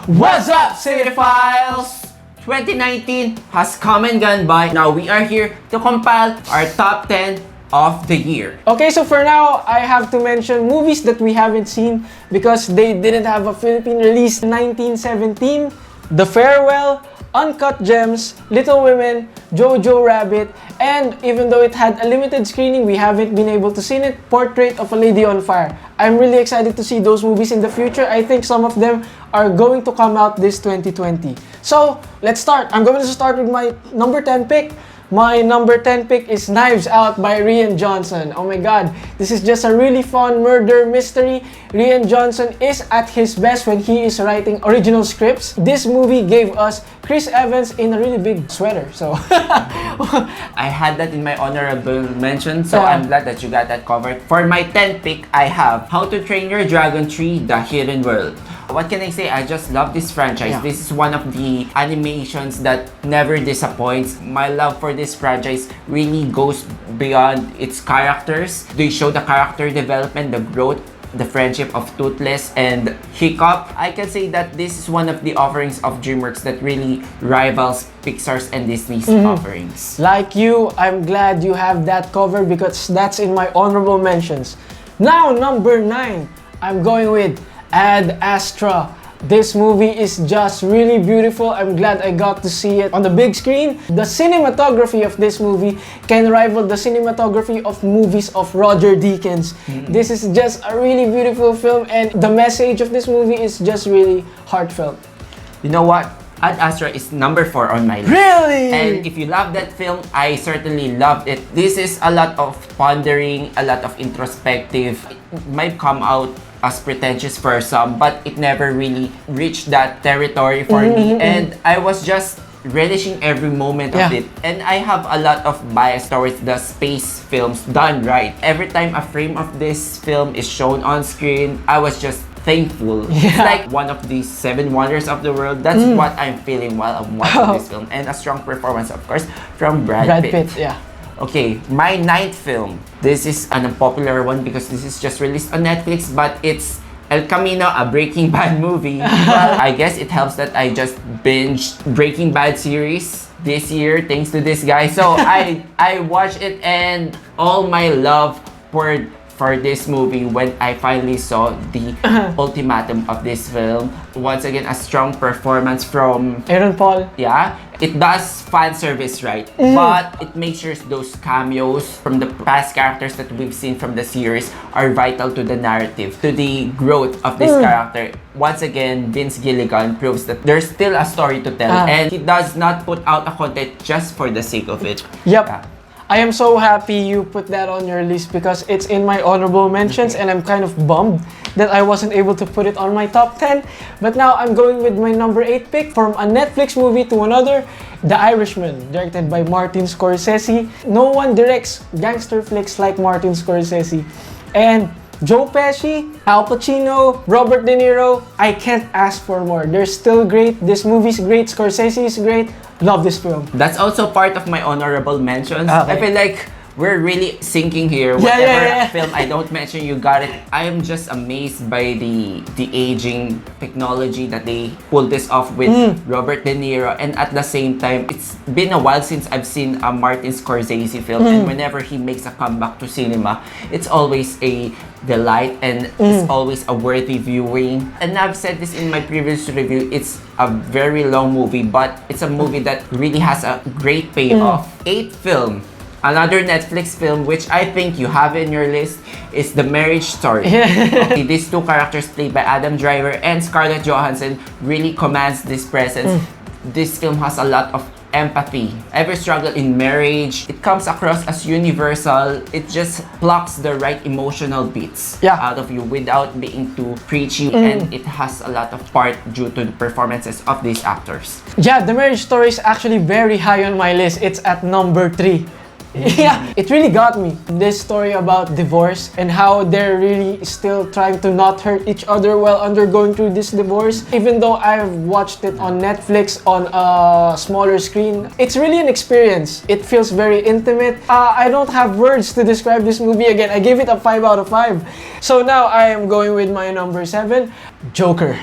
What's up, Cinephiles? 2019 has come and gone by. Now we are here to compile our top 10 of the year. Okay, so for now, I have to mention movies that we haven't seen because they didn't have a Philippine release. 1917, The Farewell, Uncut Gems, Little Women, Jojo Rabbit, and even though it had a limited screening, we haven't been able to see it, Portrait of a Lady on Fire. I'm really excited to see those movies in the future. I think some of them are going to come out this 2020. So, let's start. I'm going to start with my number 10 pick. My number 10 pick is Knives Out by Rian Johnson. Oh my god, this is just a really fun murder mystery. Rian Johnson is at his best when he is writing original scripts. This movie gave us Chris Evans in a really big sweater, so... I had that in my honorable mention, so I'm glad that you got that covered. For my 10th pick, I have How to Train Your Dragon 3: The Hidden World. What can I say? I just love this franchise. Yeah. This is one of the animations that never disappoints. My love for this franchise really goes beyond its characters. They show the character development, the growth, the friendship of Toothless and Hiccup. I can say that this is one of the offerings of DreamWorks that really rivals Pixar's and Disney's offerings. Like you, I'm glad you have that covered because that's in my honorable mentions. Now, number 9, I'm going with Ad Astra. This movie is just really beautiful. I'm glad I got to see it on the big screen. The cinematography of this movie can rival the cinematography of movies of Roger Deakins. This is just a really beautiful film and the message of this movie is just really heartfelt. You know what? Ad Astra is number 4 on my list. Really? And if you love that film, I certainly loved it. This is a lot of pondering, a lot of introspective. It might come out as pretentious for some, but it never really reached that territory for me. And I was just relishing every moment of it. And I have a lot of bias towards the space films done right. Every time a frame of this film is shown on screen, I was just thankful. It's like one of the 7 wonders of the world. That's what I'm feeling while I'm watching this film. And a strong performance, of course, from Brad Pitt. Okay, my 9th film. This is an unpopular one because this is just released on Netflix, but it's El Camino, a Breaking Bad movie. Well, I guess it helps that I just binged Breaking Bad series this year thanks to this guy. So I watched it and all my love poured for this movie when I finally saw the ultimatum of this film. Once again, a strong performance from Aaron Paul. Yeah, it does fan service right, but it makes sure those cameos from the past characters that we've seen from the series are vital to the narrative, to the growth of this character. Once again, Vince Gilligan proves that there's still a story to tell, and he does not put out a content just for the sake of it. I am so happy you put that on your list because it's in my honorable mentions and I'm kind of bummed that I wasn't able to put it on my top 10. But now I'm going with my number 8 pick from a Netflix movie to another, The Irishman, directed by Martin Scorsese. No one directs gangster flicks like Martin Scorsese. And Joe Pesci, Al Pacino, Robert De Niro, I can't ask for more. They're still great. This movie's great. Scorsese is great. Love this film. That's also part of my honorable mentions. Okay. I feel like we're really syncing here. Whatever film I don't mention, you got it. I am just amazed by the aging technology that they pulled this off with Robert De Niro. And at the same time, it's been a while since I've seen a Martin Scorsese film. And whenever he makes a comeback to cinema, it's always a delight and it's always a worthy viewing. And I've said this in my previous review, it's a very long movie, but it's a movie that really has a great payoff. 8th film. Another Netflix film which I think you have in your list is The Marriage Story. Okay, these 2 characters played by Adam Driver and Scarlett Johansson really commands this presence. This film has a lot of empathy. Every struggle in marriage, it comes across as universal. It just plucks the right emotional beats out of you without being too preachy, and it has a lot of part due to the performances of these actors. Yeah, The Marriage Story is actually very high on my list. It's at number 3. It really got me. This story about divorce and how they're really still trying to not hurt each other while undergoing through this divorce. Even though I've watched it on Netflix on a smaller screen, it's really an experience. It feels very intimate. I don't have words to describe this movie again. I gave it a 5 out of 5. So now I am going with my number 7, Joker.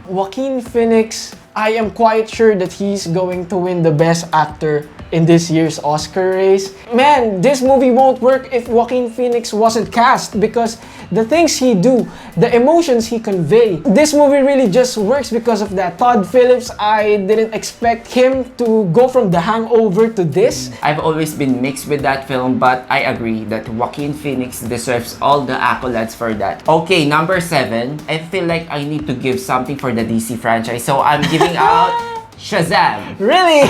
Joaquin Phoenix, I am quite sure that he's going to win the Best Actor in this year's Oscar race. Man, this movie won't work if Joaquin Phoenix wasn't cast, because the things he do, the emotions he convey, this movie really just works because of that. Todd Phillips, I didn't expect him to go from The Hangover to this. I've always been mixed with that film, but I agree that Joaquin Phoenix deserves all the accolades for that. Okay, number 7. I feel like I need to give something for the DC franchise, so I'm giving out Shazam. Really?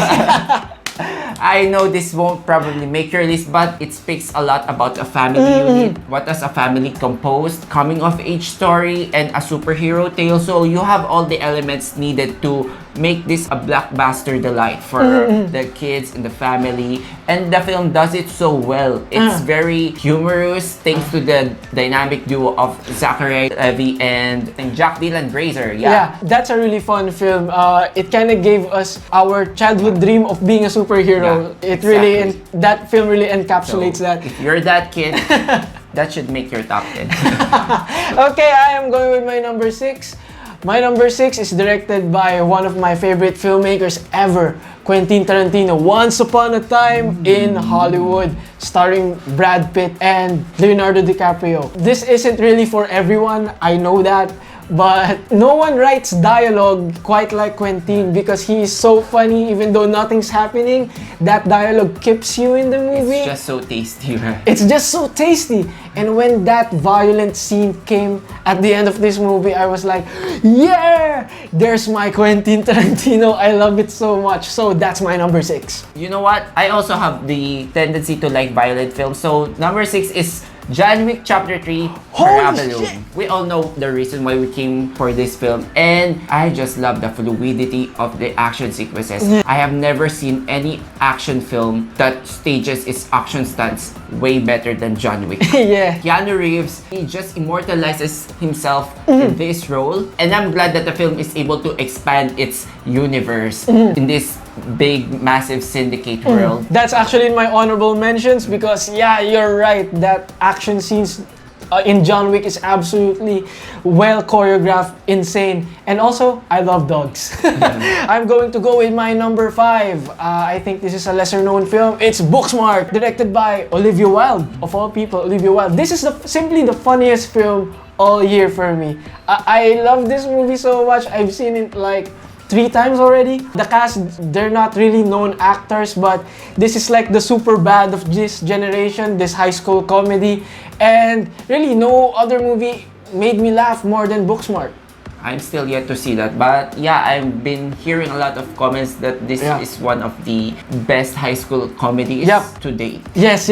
I know this won't probably make your list, but it speaks a lot about a family unit. What does a family composed, coming of age story, and a superhero tale. So you have all the elements needed to make this a blockbuster delight for the kids and the family. And the film does it so well. It's very humorous thanks to the dynamic duo of Zachary Levi and Jack Dylan Grazer. Yeah, that's a really fun film. It kind of gave us our childhood dream of being a superhero. Yeah, It really, that film really encapsulates that. If you're that kid, that should make your top 10. Okay, I am going with my number 6. My number 6 is directed by one of my favorite filmmakers ever, Quentin Tarantino. Once Upon a Time in Hollywood, starring Brad Pitt and Leonardo DiCaprio. This isn't really for everyone, I know that. But no one writes dialogue quite like Quentin, because he is so funny. Even though nothing's happening, that dialogue keeps you in the movie. It's just so tasty, right? It's just so tasty. And when that violent scene came at the end of this movie, I was like, yeah, there's my Quentin Tarantino. I love it so much. So that's my number 6. You know what? I also have the tendency to like violent films. So number 6 is John Wick Chapter 3, Parabellum. shit! We all know the reason why we came for this film, and I just love the fluidity of the action sequences. I have never seen any action film that stages its action stunts way better than John Wick. Yeah. Keanu Reeves, he just immortalizes himself in this role, and I'm glad that the film is able to expand its universe in this big, massive syndicate world. That's actually in my honorable mentions, because yeah, you're right. That action scenes in John Wick is absolutely well choreographed, insane. And also, I love dogs. I'm going to go with my number 5. I think this is a lesser known film. It's Booksmart, directed by Olivia Wilde. Of all people, Olivia Wilde. This is simply the funniest film all year for me. I love this movie so much. I've seen it like 3 times already. The cast, they're not really known actors, but this is like the super bad of this generation, this high school comedy. And really, no other movie made me laugh more than Booksmart. I'm still yet to see that, but yeah, I've been hearing a lot of comments that this is one of the best high school comedies to date. Yes.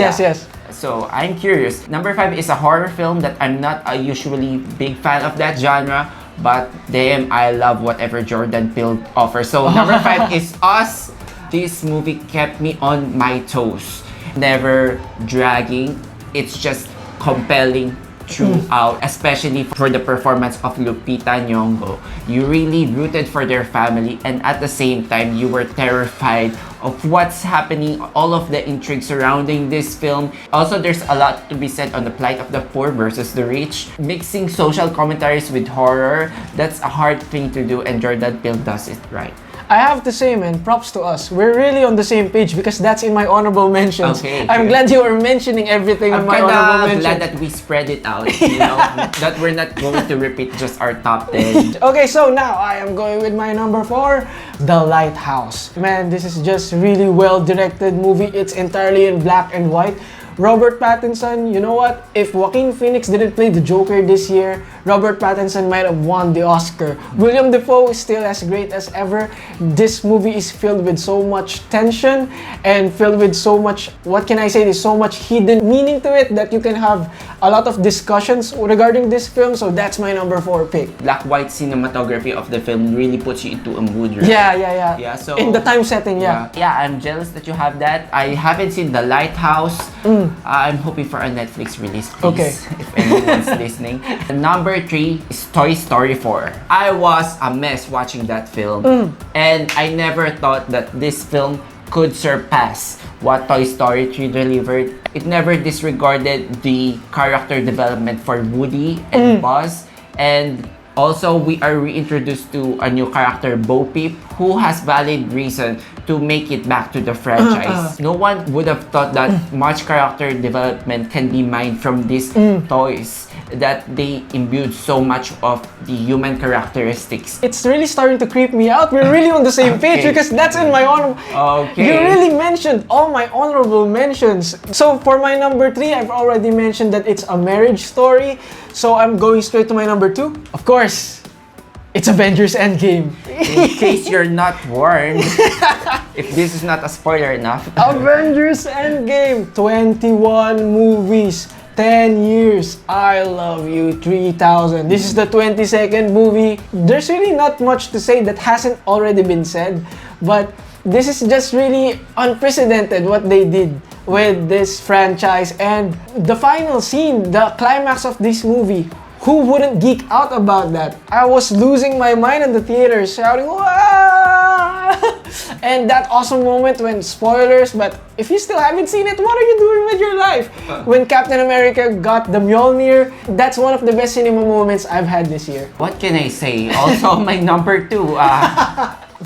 So I'm curious. Number 5 is a horror film that I'm not a usually big fan of that genre, but damn, I love whatever Jordan Peele offers. So number 5 is Us. This movie kept me on my toes. Never dragging. It's just compelling throughout, especially for the performance of Lupita Nyong'o. You really rooted for their family, and at the same time, you were terrified of what's happening, all of the intrigue surrounding this film. Also, there's a lot to be said on the plight of the poor versus the rich. Mixing social commentaries with horror, that's a hard thing to do, and Jordan Peele does it right. I have to say, man, props to us. We're really on the same page, because that's in my honorable mentions. Okay, I'm glad you are mentioning everything in my honorable mentions. I'm glad that we spread it out, you know, that we're not going to repeat just our top 10. Okay, so now I am going with my number 4, The Lighthouse. Man, this is just really well-directed movie. It's entirely in black and white. Robert Pattinson, you know what? If Joaquin Phoenix didn't play the Joker this year, Robert Pattinson might have won the Oscar. William Dafoe is still as great as ever. This movie is filled with so much tension and filled with so much, what can I say, there's so much hidden meaning to it that you can have a lot of discussions regarding this film. So that's my number 4 pick. Black-white cinematography of the film really puts you into a mood, right? Yeah. So in the time setting, yeah, I'm jealous that you have that. I haven't seen The Lighthouse. I'm hoping for a Netflix release, please, okay, if anyone's listening. Number 3 is Toy Story 4. I was a mess watching that film, and I never thought that this film could surpass what Toy Story 3 delivered. It never disregarded the character development for Woody and Buzz, and Also, we are reintroduced to a new character, Bo Peep, who has valid reason to make it back to the franchise. No one would have thought that much character development can be mined from these toys, that they imbued so much of the human characteristics. It's really starting to creep me out. We're really on the same page because that's in my honorable. Okay. You really mentioned all my honorable mentions. So for my number 3, I've already mentioned that it's a marriage story. So I'm going straight to my number 2. Of course, it's Avengers Endgame. In case you're not warned, if this is not a spoiler enough. Avengers Endgame, 21 movies, 10 years, I love you, 3000. This is the 22nd movie. There's really not much to say that hasn't already been said, but this is just really unprecedented what they did with this franchise. And the final scene, the climax of this movie, who wouldn't geek out about that? I was losing my mind in the theater, shouting, "Wah!" And that awesome moment when, spoilers, but if you still haven't seen it, what are you doing with your life? When Captain America got the Mjolnir, that's one of the best cinema moments I've had this year. What can I say? Also, my number 2,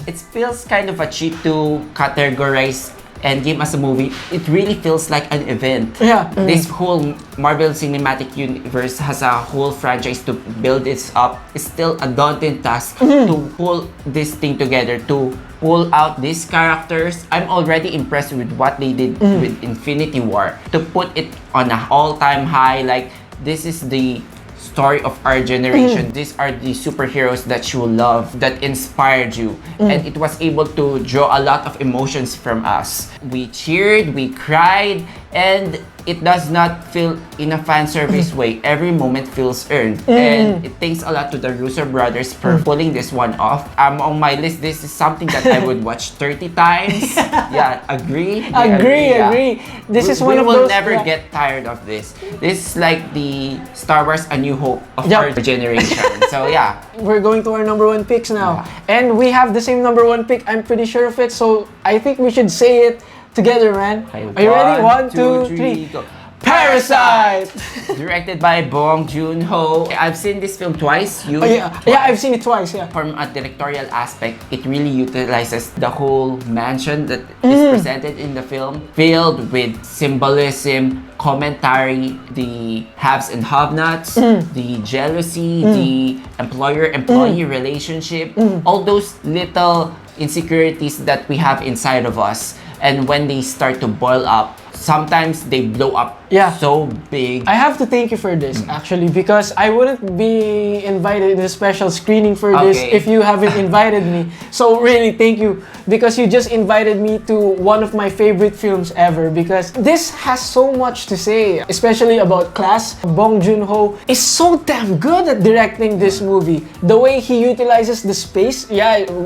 it feels kind of a cheat to categorize Endgame as a movie. It really feels like an event. Yeah. This whole Marvel Cinematic Universe has a whole franchise to build it up. It's still a daunting task to pull this thing together, to pull out these characters. I'm already impressed with what they did with Infinity War. To put it on an all-time high, like, this is the story of our generation. These are the superheroes that you love, that inspired you. And it was able to draw a lot of emotions from us. We cheered, we cried, and it does not feel in a fan service way. Every moment feels earned. And it thanks a lot to the Russo brothers for pulling this one off. On my list, this is something that I would watch 30 times. Yeah, agree? Agree. This is one of those. We will never get tired of this. This is like the Star Wars A New Hope of our generation. So yeah. We're going to our number 1 picks now. And we have the same number 1 pick. I'm pretty sure of it. So I think we should say it together, man. Okay, are you ready? 1, 2, 3. Go. Parasite! Directed by Bong Joon-ho. I've seen this film twice. Yeah, I've seen it twice, yeah. From a directorial aspect, it really utilizes the whole mansion that is presented in the film, filled with symbolism, commentary, the haves and have-nots, the jealousy, the employer-employee relationship, all those little insecurities that we have inside of us. And when they start to boil up, sometimes they blow up so big. I have to thank you for this, actually, because I wouldn't be invited in a special screening for this if you haven't invited me. So really, thank you, because you just invited me to one of my favorite films ever, because this has so much to say, especially about class. Bong Joon-ho is so damn good at directing this movie. The way he utilizes the space,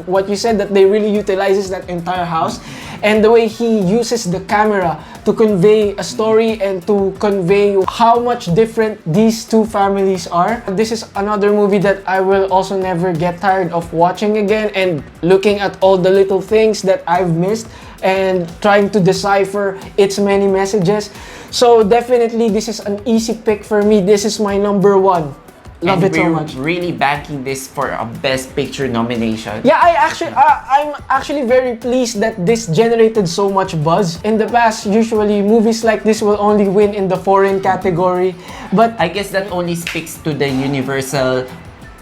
what you said, that they really utilizes that entire house, and the way he uses the camera to convey a story and to convey how much different these two families are. This is another movie that I will also never get tired of watching again and looking at all the little things that I've missed and trying to decipher its many messages. So definitely this is an easy pick for me. This is my number 1. Love it so much. Really banking this for a Best Picture nomination. Yeah, I'm actually very pleased that this generated so much buzz. In the past, usually movies like this will only win in the foreign category, but I guess that only speaks to the universal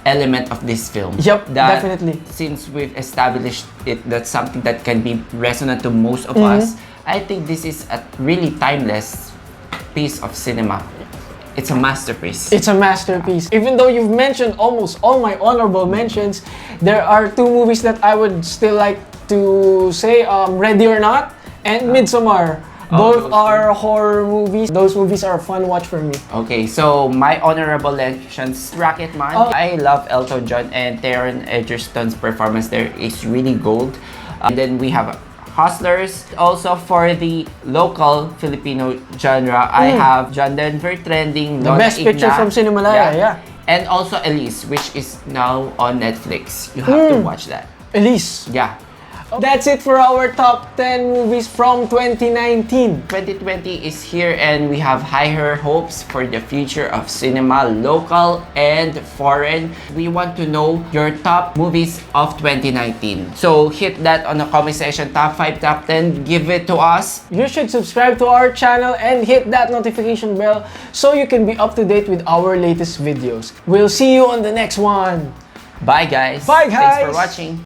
element of this film. Yep, definitely. Since we've established it, that's something that can be resonant to most of us. I think this is a really timeless piece of cinema. It's a masterpiece. It's a masterpiece. Even though you've mentioned almost all my honorable mentions, there are 2 movies that I would still like to say, Ready or Not and Midsommar. Both are horror movies. Those movies are a fun watch for me. Okay, so my honorable mentions, Rocketman. I love Elton John, and Taron Egerton's performance there is really gold. And then we have Hustlers. Also for the local Filipino genre, I have John Denver trending, the Best Picture from Cinemalaya, and also Elise, which is now on Netflix. You have to watch that. Elise. Yeah. That's it for our top 10 movies from 2019. 2020 is here and we have higher hopes for the future of cinema, local and foreign. We want to know your top movies of 2019. So hit that on the comment section, top 5, top 10, give it to us. You should subscribe to our channel and hit that notification bell so you can be up to date with our latest videos. We'll see you on the next one. Bye guys. Bye guys. Thanks for watching.